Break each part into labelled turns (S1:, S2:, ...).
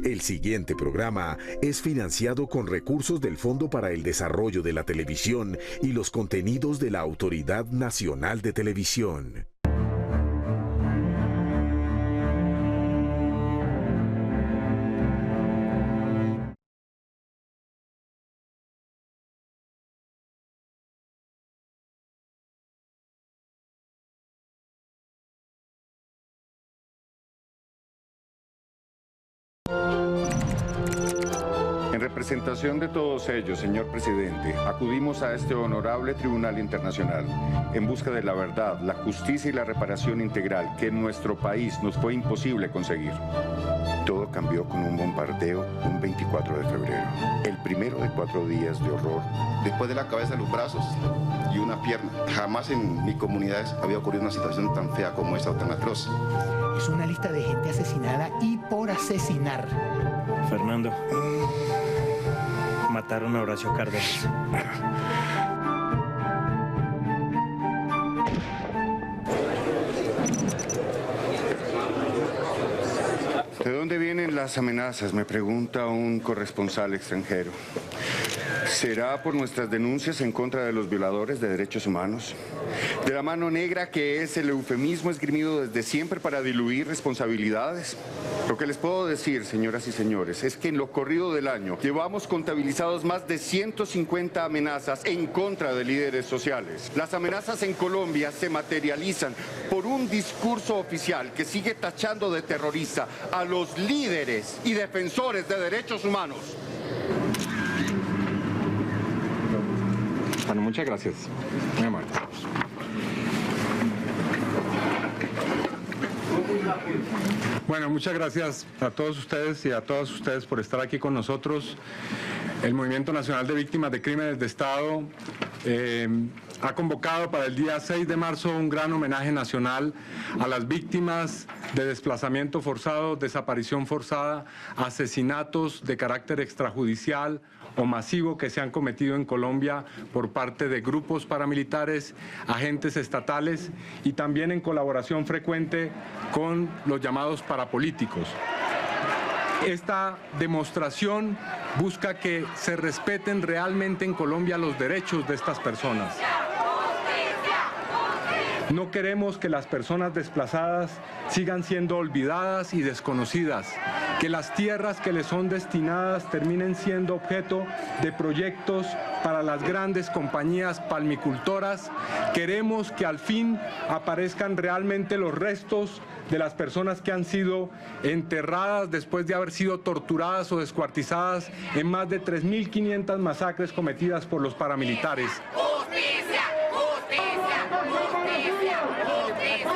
S1: El siguiente programa es financiado con recursos del Fondo para el Desarrollo de la Televisión y los contenidos de la Autoridad Nacional de Televisión.
S2: En representación de todos ellos, señor presidente, acudimos a este honorable Tribunal Internacional en busca de la verdad, la justicia y la reparación integral que en nuestro país nos fue imposible conseguir. Todo cambió con un bombardeo un 24 de febrero, el primero de 4 días de horror.
S3: Después de la cabeza, los brazos y una pierna. Jamás en mi comunidad había ocurrido una situación tan fea como esta o tan atroz.
S4: Es una lista de gente asesinada y por asesinar.
S5: Fernando, mataron a Horacio Cárdenas.
S2: ¿De dónde vienen las amenazas?, me pregunta un corresponsal extranjero. ¿Será por nuestras denuncias en contra de los violadores de derechos humanos? ¿De la mano negra que es el eufemismo esgrimido desde siempre para diluir responsabilidades? Lo que les puedo decir, señoras y señores, es que en lo corrido del año llevamos contabilizados más de 150 amenazas en contra de líderes sociales. Las amenazas en Colombia se materializan por un discurso oficial que sigue tachando de terrorista a los líderes y defensores de derechos humanos.
S6: Bueno, muchas gracias. Muy amable. Bueno, muchas gracias a todos ustedes y a todas ustedes por estar aquí con nosotros. El Movimiento Nacional de Víctimas de Crímenes de Estado ha convocado para el día 6 de marzo un gran homenaje nacional a las víctimas de desplazamiento forzado, desaparición forzada, asesinatos de carácter extrajudicial o masivo que se han cometido en Colombia por parte de grupos paramilitares, agentes estatales y también en colaboración frecuente con los llamados parapolíticos. Esta demostración busca que se respeten realmente en Colombia los derechos de estas personas. No queremos que las personas desplazadas sigan siendo olvidadas y desconocidas, que las tierras que les son destinadas terminen siendo objeto de proyectos para las grandes compañías palmicultoras. Queremos que al fin aparezcan realmente los restos de las personas que han sido enterradas después de haber sido torturadas o descuartizadas en más de 3.500 masacres cometidas por los paramilitares.
S7: ¡Justicia! ¡Justicia! ¡Justicia! ¡Justicia!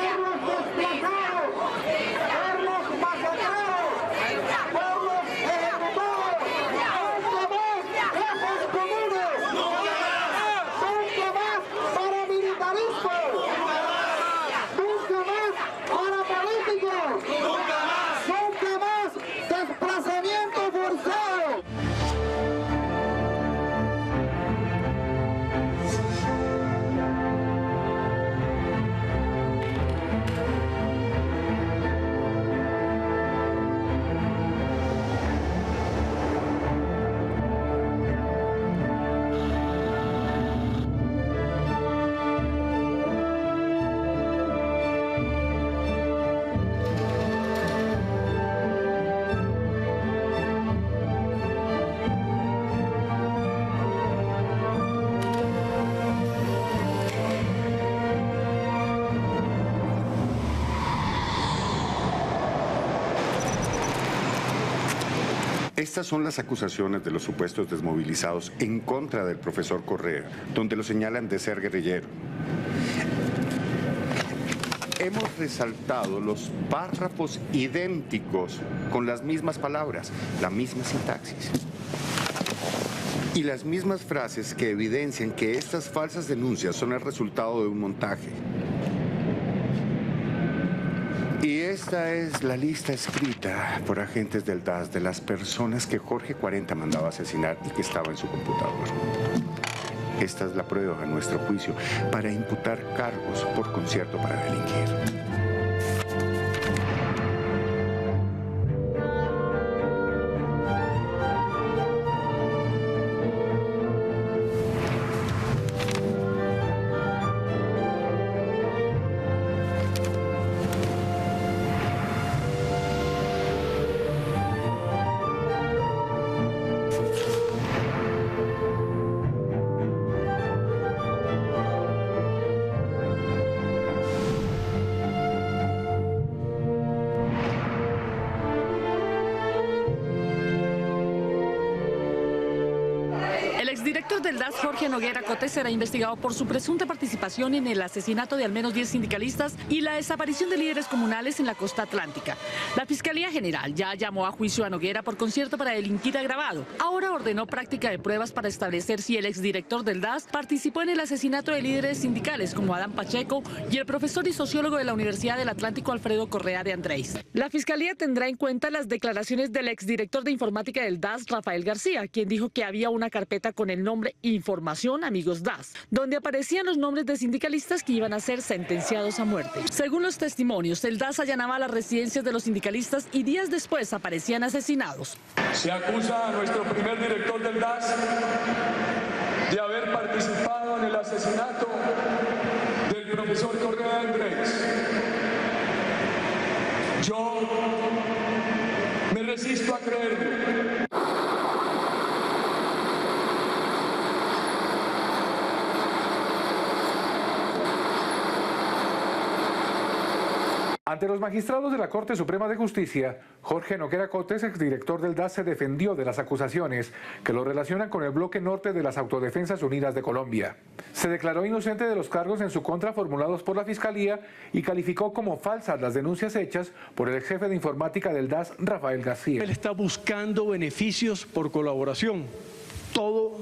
S2: Estas son las acusaciones de los supuestos desmovilizados en contra del profesor Correa, donde lo señalan de ser guerrillero. Hemos resaltado los párrafos idénticos con las mismas palabras, la misma sintaxis y las mismas frases que evidencian que estas falsas denuncias son el resultado de un montaje. Y esta es la lista escrita por agentes del DAS de las personas que Jorge 40 mandaba asesinar y que estaba en su computador. Esta es la prueba, a nuestro juicio, para imputar cargos por concierto para delinquir.
S8: exdirector del DAS, Jorge Noguera Cotes, será investigado por su presunta participación en el asesinato de al menos 10 sindicalistas y la desaparición de líderes comunales en la costa atlántica. La Fiscalía General ya llamó a juicio a Noguera por concierto para delinquir agravado. Ahora ordenó práctica de pruebas para establecer si el exdirector del DAS participó en el asesinato de líderes sindicales como Adán Pacheco y el profesor y sociólogo de la Universidad del Atlántico, Alfredo Correa de Andrés. La Fiscalía tendrá en cuenta las declaraciones del exdirector de informática del DAS, Rafael García, quien dijo que había una carpeta con el nombre Información Amigos DAS, donde aparecían los nombres de sindicalistas que iban a ser sentenciados a muerte. Según los testimonios, el DAS allanaba las residencias de los sindicalistas y días después aparecían asesinados.
S9: Se acusa a nuestro primer director del DAS de haber participado en el asesinato del profesor Correa de Andrés. Yo me resisto a creerlo.
S10: Ante los magistrados de la Corte Suprema de Justicia, Jorge Noguera Cotes, exdirector del DAS, se defendió de las acusaciones que lo relacionan con el bloque norte de las Autodefensas Unidas de Colombia. Se declaró inocente de los cargos en su contra formulados por la Fiscalía y calificó como falsas las denuncias hechas por el ex jefe de informática del DAS, Rafael García.
S11: Él está buscando beneficios por colaboración. Todo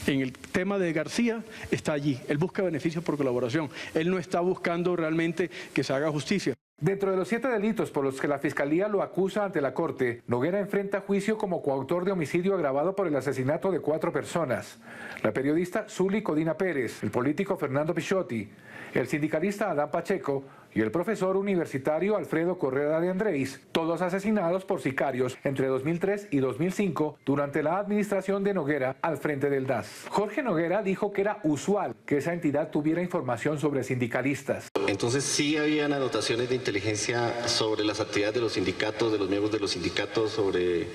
S11: en el tema de García está allí. Él busca beneficios por colaboración. Él no está buscando realmente que se haga justicia.
S10: Dentro de los 7 delitos por los que la Fiscalía lo acusa ante la Corte, Noguera enfrenta juicio como coautor de homicidio agravado por el asesinato de 4 personas. La periodista Zuli Codina Pérez, el político Fernando Pichotti, el sindicalista Adán Pacheco y el profesor universitario Alfredo Correa de Andrés, todos asesinados por sicarios entre 2003 y 2005 durante la administración de Noguera al frente del DAS. Jorge Noguera dijo que era usual que esa entidad tuviera información sobre sindicalistas.
S12: Entonces sí habían anotaciones de inteligencia sobre las actividades de los sindicatos, de los miembros de los sindicatos, sobre...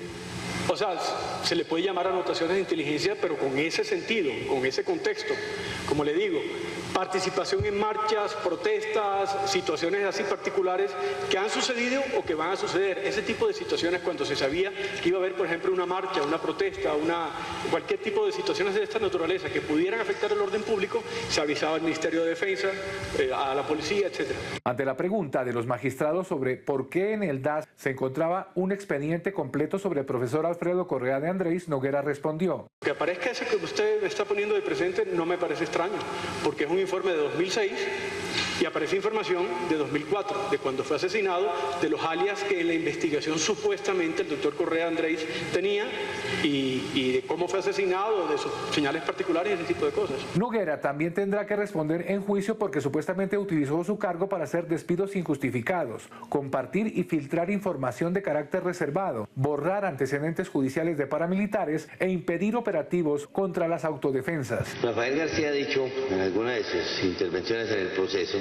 S11: O sea, se le puede llamar anotaciones de inteligencia, pero con ese sentido, con ese contexto. Como le digo, participación en marchas, protestas, situaciones así particulares que han sucedido o que van a suceder. Ese tipo de situaciones, cuando se sabía que iba a haber, por ejemplo, una marcha, una protesta, cualquier tipo de situaciones de esta naturaleza que pudieran afectar el orden público, se avisaba al Ministerio de Defensa, a la policía, etc.
S10: Ante la pregunta de los magistrados sobre por qué en el DAS se encontraba un expediente completo sobre el profesor Alfredo Correa de Andrés, Noguera respondió:
S11: Que aparezca ese que usted me está poniendo de presente no me parece extraño, porque es un informe de 2006 y aparece información de 2004, de cuando fue asesinado, de los alias que en la investigación supuestamente el doctor Correa de Andrés tenía y de cómo fue asesinado, de sus señales particulares y ese tipo de cosas.
S10: Noguera también tendrá que responder en juicio porque supuestamente utilizó su cargo para hacer despidos injustificados, compartir y filtrar información de carácter reservado, borrar antecedentes judiciales de paramilitares e impedir operativos contra las autodefensas.
S13: Rafael García ha dicho en alguna de sus intervenciones en el proceso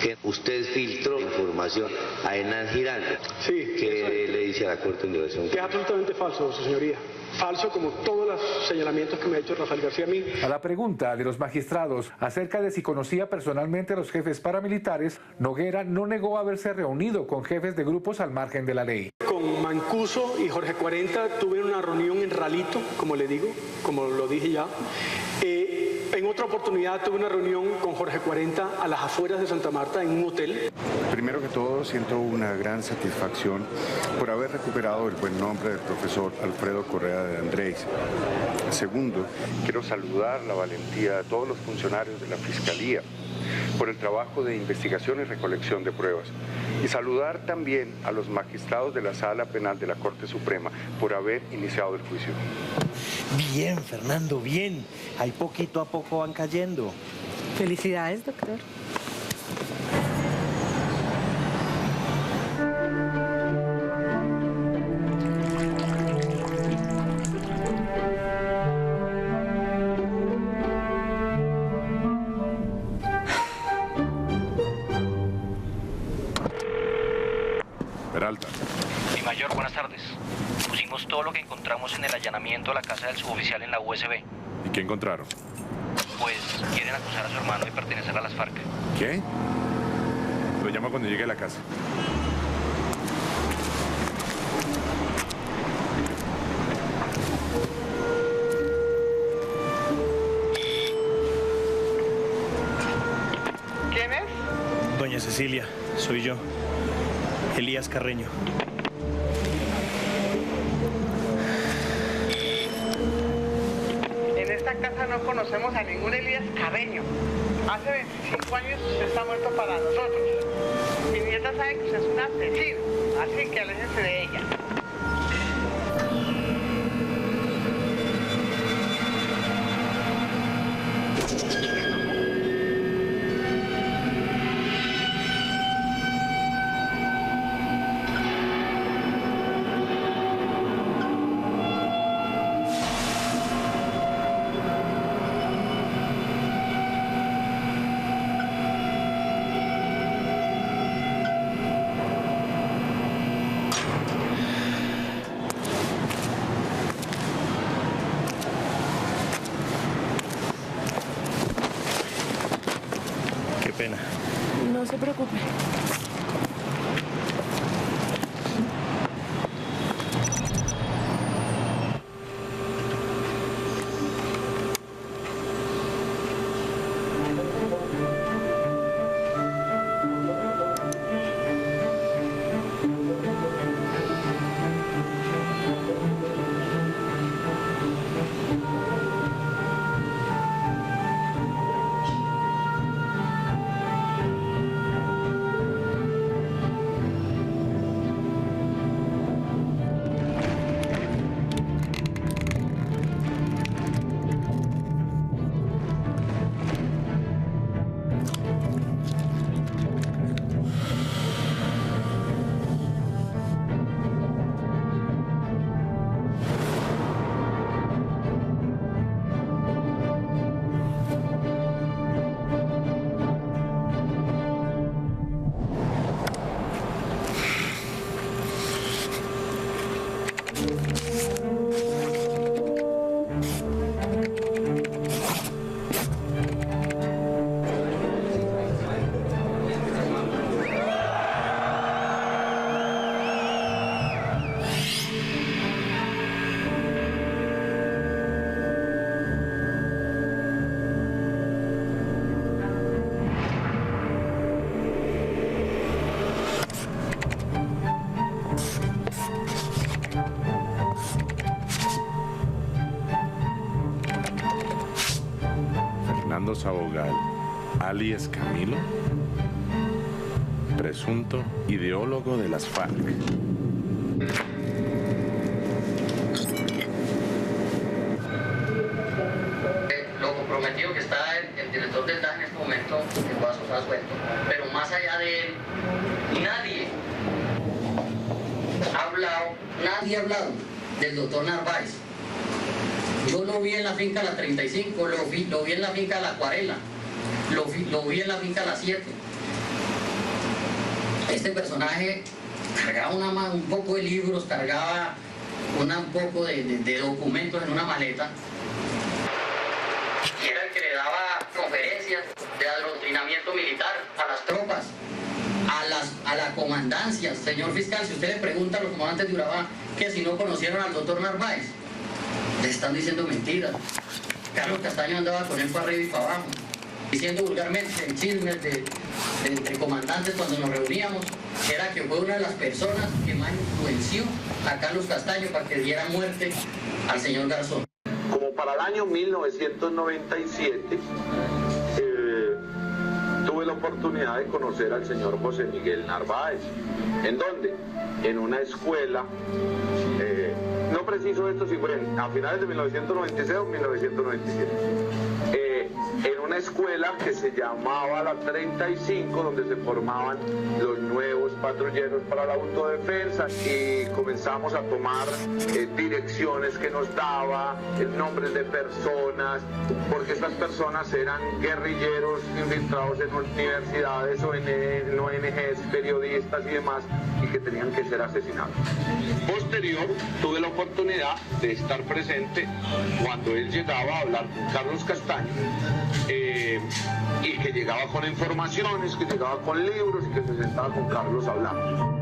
S13: que usted filtró información a Hernán Giraldo.
S11: Sí.
S13: ¿Qué le dice a la Corte en relación?
S11: Que es absolutamente falso, su señoría. Falso como todos los señalamientos que me ha hecho Rafael García a mí.
S10: A la pregunta de los magistrados acerca de si conocía personalmente a los jefes paramilitares, Noguera no negó haberse reunido con jefes de grupos al margen de la ley.
S11: Con Mancuso y Jorge 40 tuve una reunión en Ralito, como le digo, como lo dije ya. En otra oportunidad tuve una reunión con Jorge 40 a las afueras de Santa Marta en un hotel.
S2: Primero que todo, siento una gran satisfacción por haber recuperado el buen nombre del profesor Alfredo Correa de Andrés. Segundo, quiero saludar la valentía de todos los funcionarios de la Fiscalía por el trabajo de investigación y recolección de pruebas. Y saludar también a los magistrados de la Sala Penal de la Corte Suprema por haber iniciado el juicio.
S14: Bien, Fernando, bien. Ahí poquito a poco van cayendo.
S15: Felicidades, doctor.
S16: Peralta.
S17: Mi mayor, buenas tardes. Pusimos todo lo que encontramos en el allanamiento a la casa del suboficial en la USB.
S16: ¿Y qué encontraron?
S17: Pues quieren acusar a su hermano de pertenecer a las FARC.
S16: ¿Qué? Lo llamo cuando llegue a la casa.
S5: Cecilia, soy yo, Elías Carreño.
S18: En esta casa no conocemos a ningún Elías Carreño. Hace 25 años usted está muerto para nosotros. Mi nieta sabe que usted es un asesino, así que aléjense de ella.
S5: Pena.
S8: No se preocupe.
S16: Fernando Sabogal, alias Camilo, presunto ideólogo de las FARC.
S19: Lo comprometido que está el director del DAS en este momento, que Guaso está suelto, pero más allá de él, nadie ha hablado del doctor Narváez. Yo lo vi en la finca La 35, lo vi en la finca La Acuarela, lo vi en la finca La 7. Este personaje cargaba un poco de libros, cargaba un poco de documentos en una maleta. Y era el que le daba conferencias de adoctrinamiento militar a las tropas, a la comandancia. Señor fiscal, si usted le pregunta a los comandantes de Urabá que si no conocieron al doctor Narváez, le están diciendo mentiras. Carlos Castaño andaba con él para arriba y para abajo, diciendo vulgarmente en chismes entre comandantes cuando nos reuníamos, era que fue una de las personas que más influenció a Carlos Castaño para que diera muerte al señor Garzón.
S20: Como para el año 1997, tuve la oportunidad de conocer al señor José Miguel Narváez. ¿En dónde? En una escuela, no preciso esto si fue a finales de 1996 o 1997, en una escuela que se llamaba La 35, donde se formaban los nuevos patrulleros para la autodefensa, y comenzamos a tomar direcciones que nos daba, nombres de personas, porque estas personas eran guerrilleros infiltrados en universidades, ONGs, periodistas y demás, y que tenían que ser asesinados. Posterior, tuve la oportunidad de estar presente cuando él llegaba a hablar con Carlos Castaño, y que llegaba con informaciones, que llegaba con libros y que se sentaba con Carlos hablando.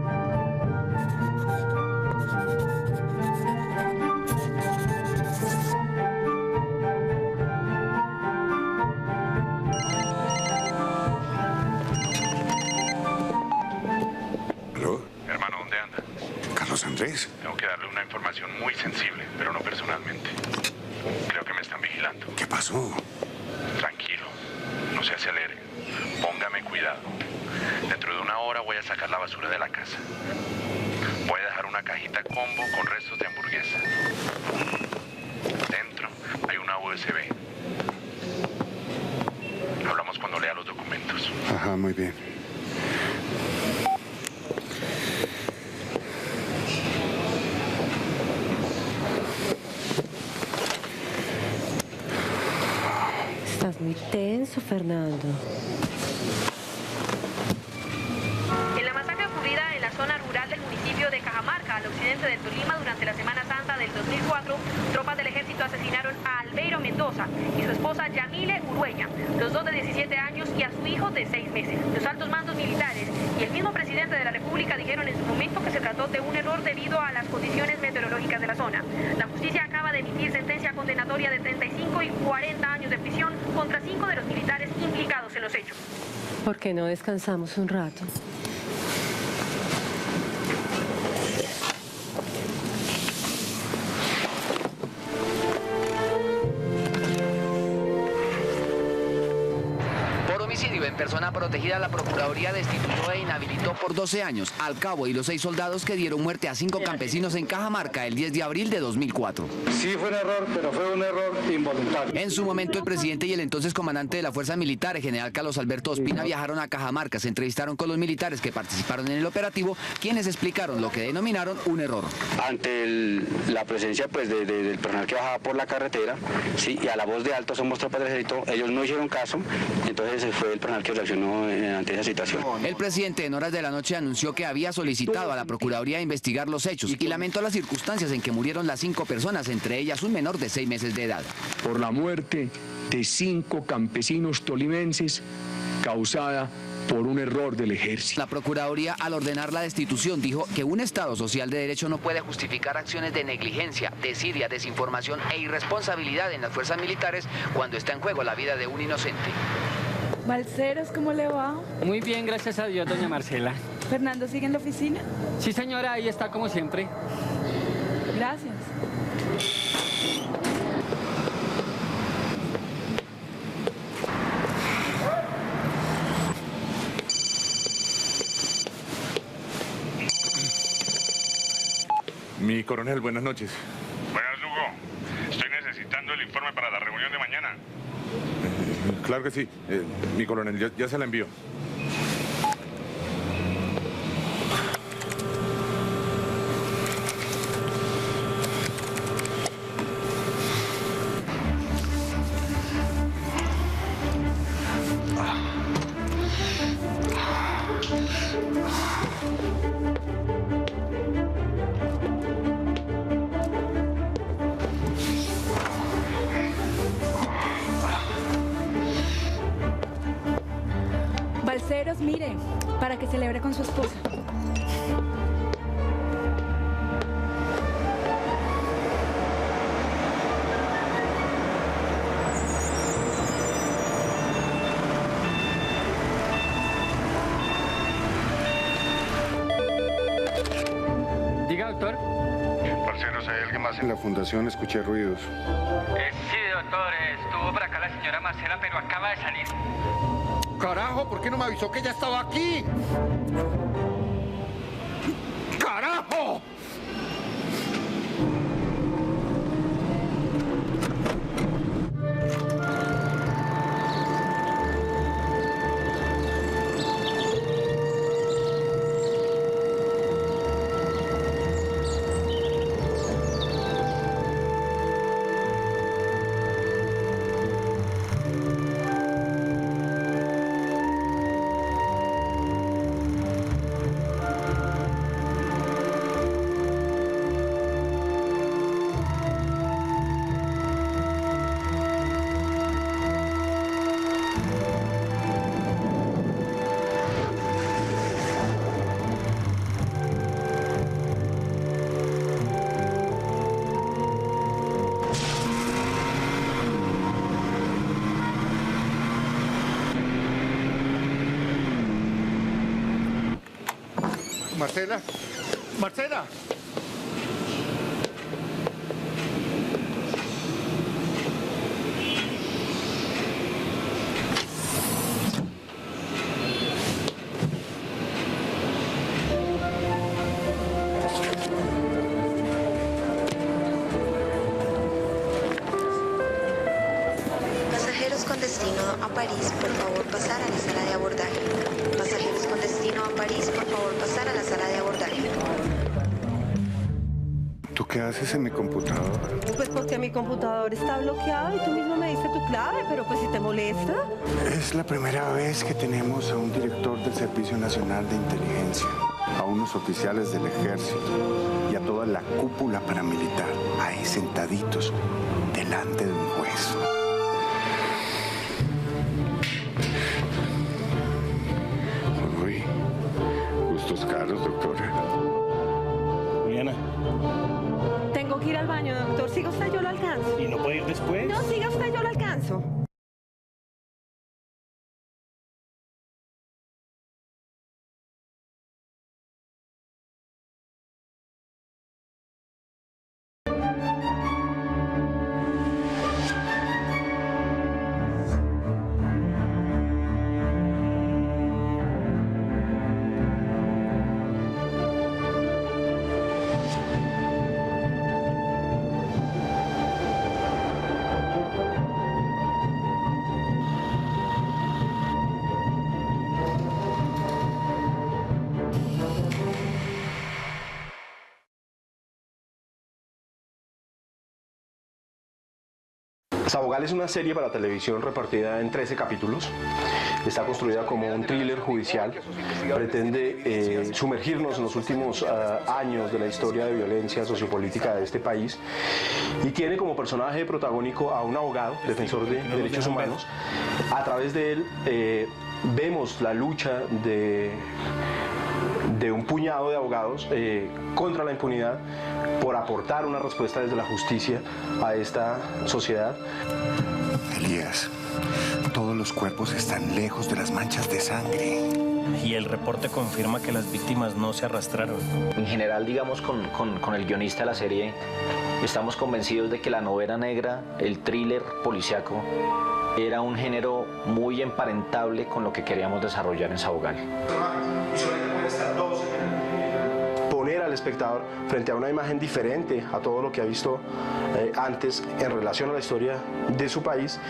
S16: situación muy sensible, pero no personalmente. Creo que me están vigilando.
S2: ¿Qué pasó?
S16: Tranquilo, no se acelere. Póngame cuidado. Dentro de 1 hora voy a sacar la basura de la casa. Voy a dejar una cajita combo con restos de hamburguesa. Dentro hay una USB. Hablamos cuando lea los documentos.
S2: Ajá, muy bien.
S15: Estás muy tenso, Fernando.
S21: En la masacre ocurrida en la zona rural del municipio de Cajamarca, al occidente del Tolima, durante la Semana Santa del 2004, tropas del ejército asesinaron a Albeiro Mendoza y su esposa Yamile Urueña, los dos de 17 años, y a su hijo de 6 meses. Los altos mandos militares y el mismo presidente de la República dijeron en su momento que se trató de un error debido a las condiciones meteorológicas de la zona. La justicia acaba de emitir sentencia condenatoria de 35 y 40 años de prisión contra 5 de los militares implicados en los hechos.
S15: ¿Por qué no descansamos un rato?
S22: En persona protegida, la Procuraduría destituyó e inhabilitó por 12 años al cabo y los 6 soldados que dieron muerte a 5 campesinos en Cajamarca el 10 de abril de 2004.
S23: Sí fue un error, pero fue un error involuntario.
S22: En su momento, el presidente y el entonces comandante de la Fuerza Militar, el general Carlos Alberto Ospina, viajaron a Cajamarca, se entrevistaron con los militares que participaron en el operativo, quienes explicaron lo que denominaron un error.
S24: Ante la presencia pues, del personal que bajaba por la carretera, sí, y a la voz de alto somos tropas del ejército, ellos no hicieron caso, entonces fue el personal que reaccionó ante esa situación.
S22: El presidente en horas de la noche anunció que había solicitado a la Procuraduría investigar los hechos y lamentó las circunstancias en que murieron las 5 personas, entre ellas un menor de 6 meses de edad.
S25: Por la muerte de 5 campesinos tolimenses causada por un error del ejército.
S22: La Procuraduría, al ordenar la destitución, dijo que un Estado social de derecho no puede justificar acciones de negligencia, desidia, desinformación e irresponsabilidad en las fuerzas militares cuando está en juego la vida de un inocente.
S26: Balseros, ¿cómo le va?
S27: Muy bien, gracias a Dios, doña Marcela.
S26: ¿Fernando sigue en la oficina?
S27: Sí, señora, ahí está como siempre.
S26: Gracias.
S16: Mi coronel, buenas noches. Buenas, Hugo. Estoy necesitando el informe para la reunión de mañana. Claro que sí. Mi coronel, ya se la envío.
S26: Balseros, mire, para que celebre con su esposa.
S27: Diga, doctor.
S2: Parceros, ¿hay alguien más en la fundación? Escuché ruidos.
S27: Sí, doctor, estuvo por acá la señora Marcela, pero acaba de salir.
S28: Carajo, ¿por qué no me avisó que ella estaba aquí? ¡Carajo! Marcela. Marcela.
S1: con destino a París, por favor pasar a la sala de abordaje. Pasajeros con destino a París, por favor pasar a la sala de abordaje.
S2: ¿Tú qué haces en mi computador?
S15: Pues porque mi computador está bloqueado y tú mismo me diste tu clave, pero pues si te molesta.
S2: Es la primera vez que tenemos a un director del Servicio Nacional de Inteligencia, a unos oficiales del Ejército y a toda la cúpula paramilitar ahí sentaditos delante de un juez. Uy, gustos caros, doctora.
S5: Juliana.
S15: Tengo que ir al baño, doctor. Siga usted, yo lo alcanzo.
S5: ¿Y no puede ir después?
S15: No, siga usted, yo lo alcanzo.
S3: Sabogal es una serie para televisión repartida en 13 capítulos. Está construida como un thriller judicial. Pretende sumergirnos en los últimos años de la historia de violencia sociopolítica de este país. Y tiene como personaje protagónico a un abogado, defensor de derechos humanos. A través de él vemos la lucha de un puñado de abogados contra la impunidad por aportar una respuesta desde la justicia a esta sociedad.
S2: Elías, todos los cuerpos están lejos de las manchas de sangre.
S5: Y el reporte confirma que las víctimas no se arrastraron.
S17: En general, digamos, con el guionista de la serie, estamos convencidos de que la novela negra, el thriller policiaco, era un género muy emparentable con lo que queríamos desarrollar en Sabogal.
S3: Poner al espectador frente a una imagen diferente a todo lo que ha visto antes en relación a la historia de su país,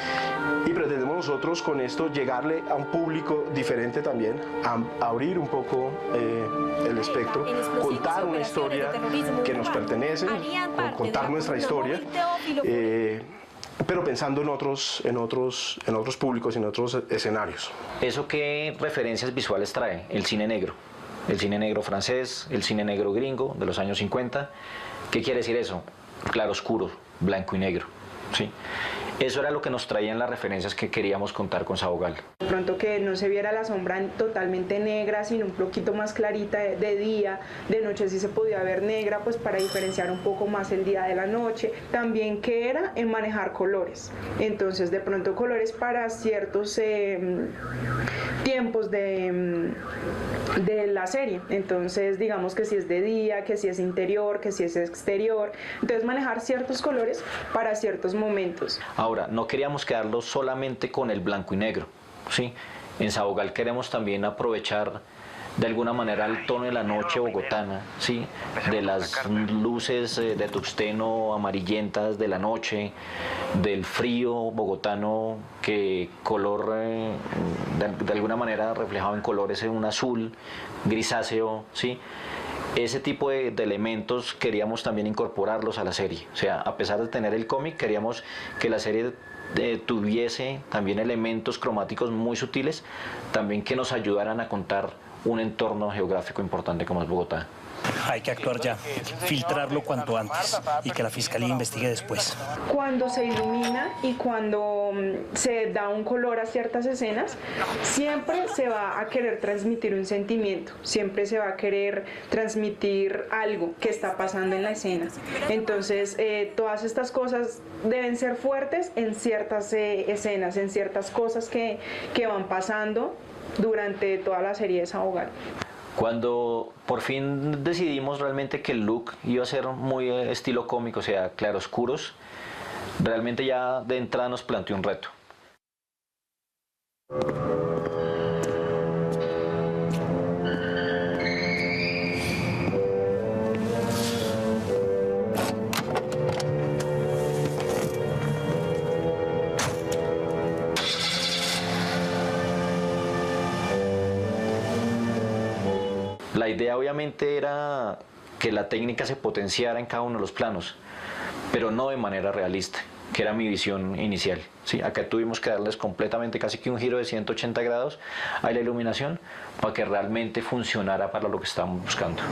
S3: y pretendemos nosotros con esto llegarle a un público diferente también, a abrir un poco el espectro, contar una historia que nos pertenece, contar nuestra historia, pero pensando en otros públicos y en otros escenarios.
S17: ¿Eso qué referencias visuales trae? El cine negro. El cine negro francés, el cine negro gringo de los años 50. ¿Qué quiere decir eso? Claroscuro, blanco y negro. ¿Sí? Eso era lo que nos traían las referencias que queríamos contar con Sabogal.
S4: De pronto que no se viera la sombra totalmente negra, sino un poquito más clarita de día, de noche sí se podía ver negra, pues para diferenciar un poco más el día de la noche. También que era en manejar colores. Entonces de pronto colores para ciertos tiempos de la serie. Entonces digamos que si es de día, que si es interior, que si es exterior. Entonces manejar ciertos colores para ciertos momentos.
S17: Ahora, no queríamos quedarlo solamente con el blanco y negro, ¿sí? En Sabogal queremos también aprovechar de alguna manera el tono de la noche bogotana, ¿sí? De las luces de tungsteno amarillentas de la noche, del frío bogotano que color, de alguna manera reflejado en colores en un azul grisáceo, ¿sí? Ese tipo de elementos queríamos también incorporarlos a la serie. O sea, a pesar de tener el cómic, queríamos que la serie tuviese también elementos cromáticos muy sutiles, también que nos ayudaran a contar un entorno geográfico importante como es Bogotá.
S5: Hay que actuar ya, filtrarlo cuanto antes y que la fiscalía investigue después.
S4: Cuando se ilumina y cuando se da un color a ciertas escenas, siempre se va a querer transmitir un sentimiento, siempre se va a querer transmitir algo que está pasando en la escena. Entonces, todas estas cosas deben ser fuertes en ciertas escenas, en ciertas cosas que van pasando durante toda la serie de Sabogal.
S17: Cuando por fin decidimos realmente que el look iba a ser muy estilo cómico, o sea, claroscuros, realmente ya de entrada nos planteó un reto. La idea obviamente era que la técnica se potenciara en cada uno de los planos, pero no de manera realista, que era mi visión inicial. ¿Sí? Acá tuvimos que darles completamente casi que un giro de 180 grados a la iluminación para que realmente funcionara para lo que estábamos buscando.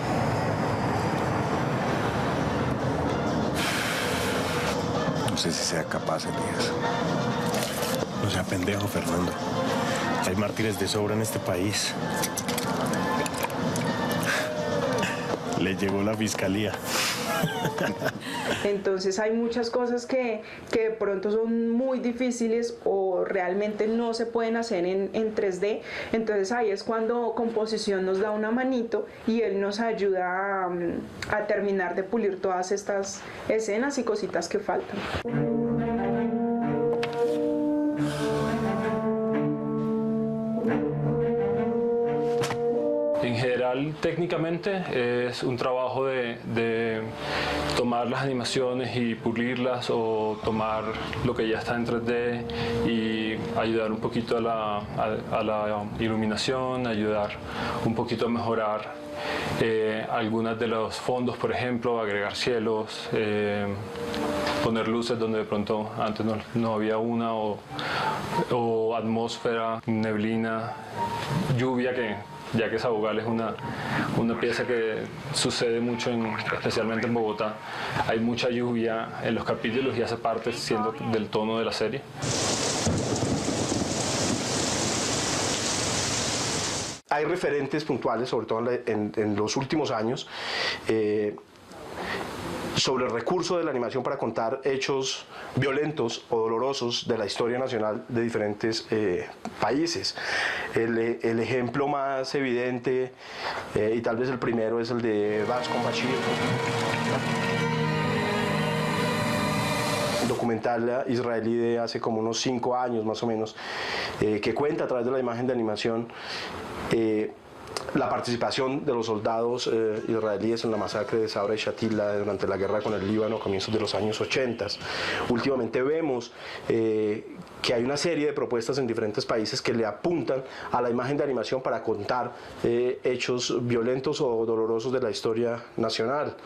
S6: No sé si sea capaz, Elías.
S7: No sea pendejo, Fernando. Hay mártires de sobra en este país. Le llegó la fiscalía.
S4: Entonces hay muchas cosas que de pronto son muy difíciles o realmente no se pueden hacer en 3D. Entonces ahí es cuando composición nos da una manito y él nos ayuda a terminar de pulir todas estas escenas y cositas que faltan.
S9: En general, técnicamente, es un trabajo de tomar las animaciones y pulirlas o tomar lo que ya está en 3D y ayudar un poquito a la iluminación, ayudar un poquito a mejorar algunas de los fondos, por ejemplo, agregar cielos, poner luces donde de pronto antes no había una, o atmósfera, neblina, lluvia, ya que Sabogal es una pieza que sucede mucho, especialmente en Bogotá. Hay mucha lluvia en los capítulos y hace parte siendo del tono de la serie.
S3: Hay referentes puntuales, sobre todo en los últimos años, sobre el recurso de la animación para contar hechos violentos o dolorosos de la historia nacional de diferentes países. El ejemplo más evidente, y tal vez el primero, es el de Vaz con Bashir, documental israelí de hace como unos 5 años más o menos, que cuenta a través de la imagen de animación la participación de los soldados israelíes en la masacre de Sabra y Shatila durante la guerra con el Líbano a comienzos de los años 80. Últimamente vemos que hay una serie de propuestas en diferentes países que le apuntan a la imagen de animación para contar hechos violentos o dolorosos de la historia nacional.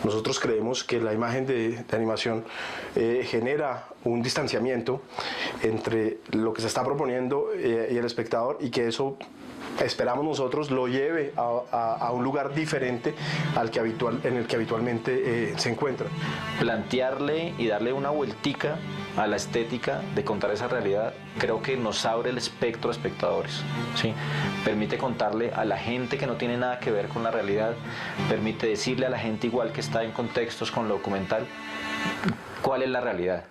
S3: Nosotros creemos que la imagen de animación genera un distanciamiento entre lo que se está proponiendo y el espectador, y que eso esperamos nosotros lo lleve a un lugar diferente en el que habitualmente se encuentra.
S17: Plantearle y darle una vueltica a la estética de contar esa realidad, creo que nos abre el espectro de espectadores, ¿sí? Permite contarle a la gente que no tiene nada que ver con la realidad, permite decirle a la gente igual que está en contextos con lo documental, cuál es la realidad.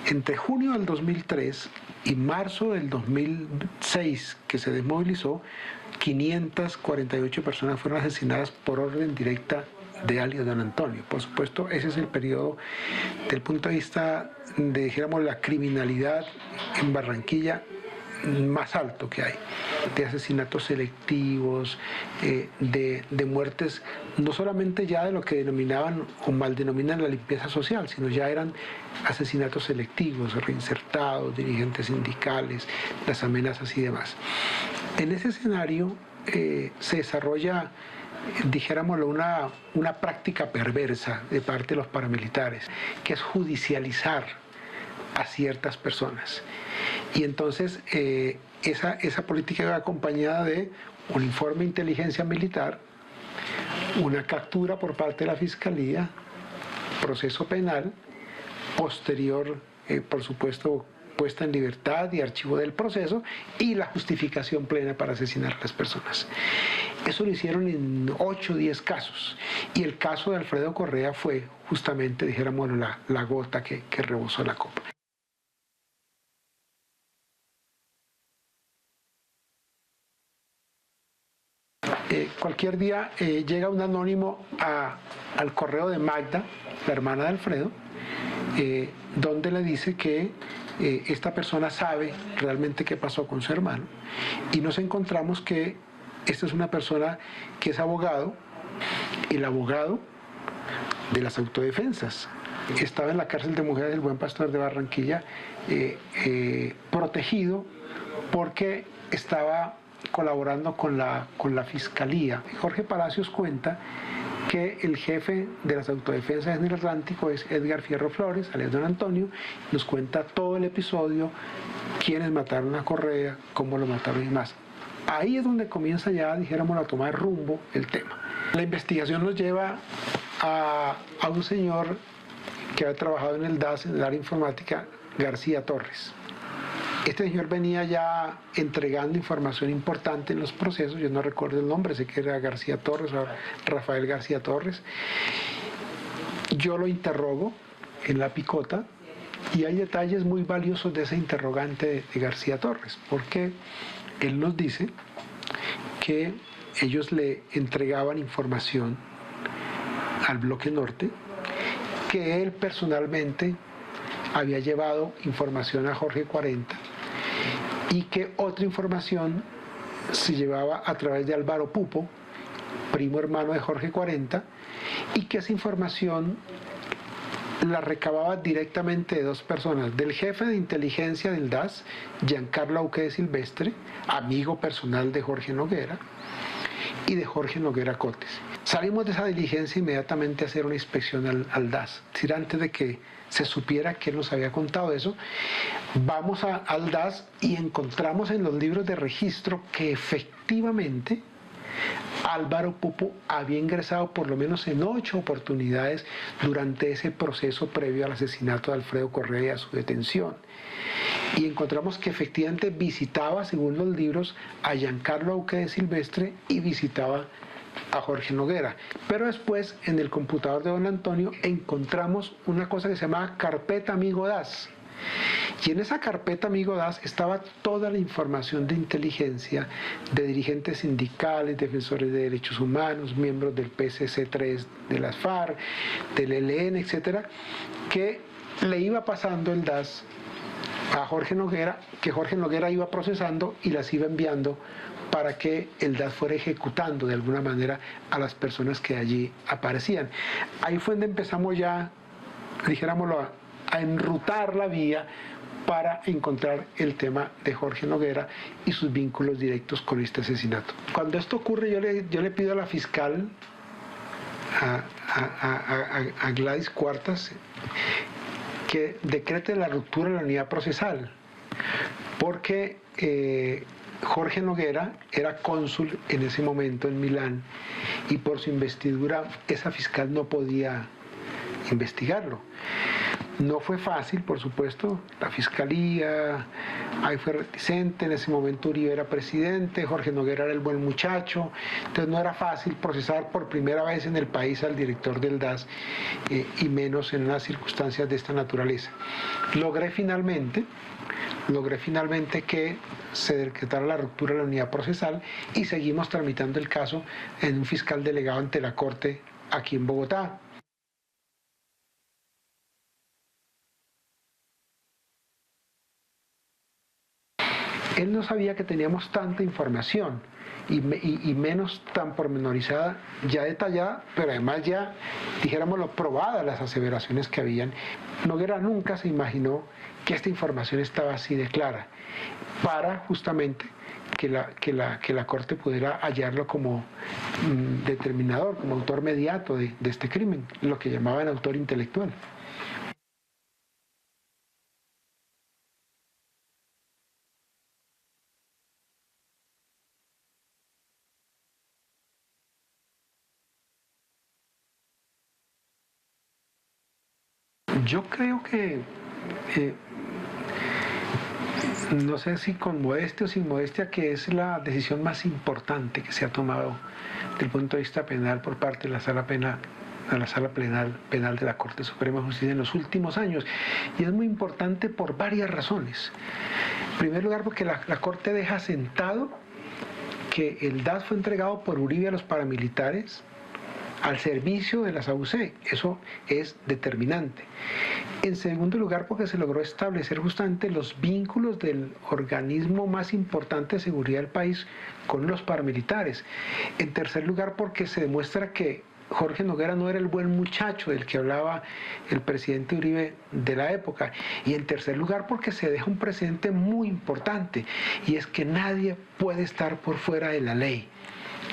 S10: Entre junio del 2003 y marzo del 2006, que se desmovilizó, 548 personas fueron asesinadas por orden directa de alias Don Antonio. Por supuesto, ese es el periodo, del punto de vista de, dijéramos, la criminalidad en Barranquilla, más alto que hay, de asesinatos selectivos, de muertes, no solamente ya de lo que denominaban o mal denominan la limpieza social, sino ya eran asesinatos selectivos, reinsertados, dirigentes sindicales, las amenazas y demás. En ese escenario se desarrolla dijéramoslo, una práctica perversa de parte de los paramilitares, que es judicializar a ciertas personas. Y entonces esa política va acompañada de un informe de inteligencia militar, una captura por parte de la Fiscalía, proceso penal, posterior, por supuesto, puesta en libertad y archivo del proceso, y la justificación plena para asesinar a las personas. Eso lo hicieron en 8 o 10 casos, y el caso de Alfredo Correa fue justamente, dijéramos, la gota que rebosó la copa. Cualquier día llega un anónimo al correo de Magda, la hermana de Alfredo, donde le dice que esta persona sabe realmente qué pasó con su hermano, y nos encontramos que esta es una persona que es abogado, el abogado de las autodefensas. Estaba en la cárcel de mujeres del Buen Pastor de Barranquilla, protegido porque estaba colaborando con la Fiscalía. Jorge Palacios cuenta que el jefe de las autodefensas en el Atlántico es Edgar Fierro Flores, alias Don Antonio, nos cuenta todo el episodio, quiénes mataron a Correa, cómo lo mataron y más. Ahí es donde comienza ya, dijéramos, a tomar rumbo el tema. La investigación nos lleva a un señor que había trabajado en el DAS, en el área informática, García Torres. Este señor venía ya entregando información importante en los procesos, yo no recuerdo el nombre, sé que era García Torres, o Rafael García Torres. Yo lo interrogo en la picota y hay detalles muy valiosos de ese interrogante de García Torres, porque él nos dice que ellos le entregaban información al Bloque Norte, que él personalmente había llevado información a Jorge 40 y que otra información se llevaba a través de Álvaro Pupo, primo hermano de Jorge 40, y que esa información la recababa directamente de 2 personas, del jefe de inteligencia del DAS, Giancarlo Auque de Silvestre, amigo personal de Jorge Noguera, y de Jorge Noguera Cotes. Salimos de esa diligencia inmediatamente a hacer una inspección al DAS, es decir, antes de que se supiera que él nos había contado eso, vamos al DAS y encontramos en los libros de registro que efectivamente Álvaro Pupo había ingresado por lo menos en 8 oportunidades durante ese proceso previo al asesinato de Alfredo Correa y a su detención. Y encontramos que efectivamente visitaba, según los libros, a Giancarlo Auque de Silvestre y visitaba a Jorge Noguera. Pero después, en el computador de don Antonio, encontramos una cosa que se llamaba carpeta Amigo DAS. Y en esa carpeta Amigo DAS estaba toda la información de inteligencia de dirigentes sindicales, defensores de derechos humanos, miembros del PCC-3 de las FARC, del ELN, etcétera, que le iba pasando el DAS a Jorge Noguera, que Jorge Noguera iba procesando y las iba enviando para que el DAS fuera ejecutando de alguna manera a las personas que allí aparecían. Ahí fue donde empezamos ya, dijéramoslo, a enrutar la vía para encontrar el tema de Jorge Noguera y sus vínculos directos con este asesinato. Cuando esto ocurre, yo le pido a la fiscal, a Gladys Cuartas, que decrete la ruptura de la unidad procesal, porque Jorge Noguera era cónsul en ese momento en Milán y por su investidura esa fiscal no podía investigarlo. No fue fácil, por supuesto, la fiscalía ahí fue reticente, en ese momento Uribe era presidente, Jorge Noguera era el buen muchacho, entonces no era fácil procesar por primera vez en el país al director del DAS y menos en unas circunstancias de esta naturaleza. Logré finalmente que se decretara la ruptura de la unidad procesal y seguimos tramitando el caso en un fiscal delegado ante la Corte aquí en Bogotá. Él no sabía que teníamos tanta información y menos tan pormenorizada, ya detallada, pero además ya, dijéramoslo, probadas las aseveraciones que habían. Noguera nunca se imaginó que esta información estaba así de clara, para justamente que la Corte pudiera hallarlo como determinador, como autor mediato de este crimen, lo que llamaban autor intelectual. Yo creo que, no sé si con modestia o sin modestia, que es la decisión más importante que se ha tomado desde el punto de vista penal por parte de la Sala Penal de la Corte Suprema de Justicia en los últimos años. Y es muy importante por varias razones. En primer lugar, porque la Corte deja sentado que el DAS fue entregado por Uribe a los paramilitares al servicio de la SAUC. Eso es determinante. En segundo lugar, porque se logró establecer justamente los vínculos del organismo más importante de seguridad del país con los paramilitares. En tercer lugar, porque se demuestra que Jorge Noguera no era el buen muchacho del que hablaba el presidente Uribe de la época. Y en tercer lugar, porque se deja un precedente muy importante, y es que nadie puede estar por fuera de la ley.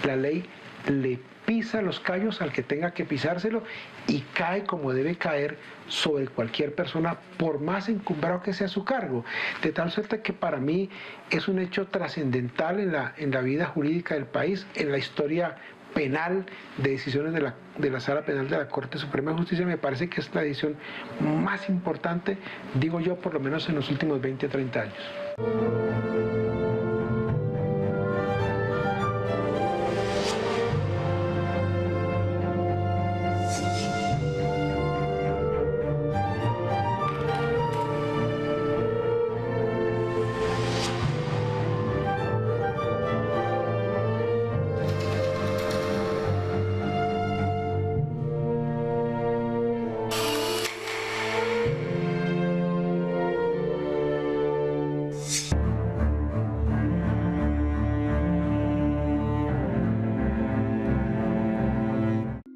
S10: La ley le pisa los callos al que tenga que pisárselo y cae como debe caer sobre cualquier persona, por más encumbrado que sea su cargo. De tal suerte que para mí es un hecho trascendental en la vida jurídica del país, en la historia penal de decisiones de la Sala Penal de la Corte Suprema de Justicia. Me parece que es la decisión más importante, digo yo, por lo menos en los últimos 20 o 30 años.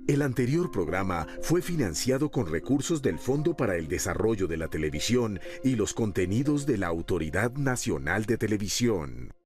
S8: El anterior programa fue financiado con recursos del Fondo para el Desarrollo de la Televisión y los contenidos de la Autoridad Nacional de Televisión.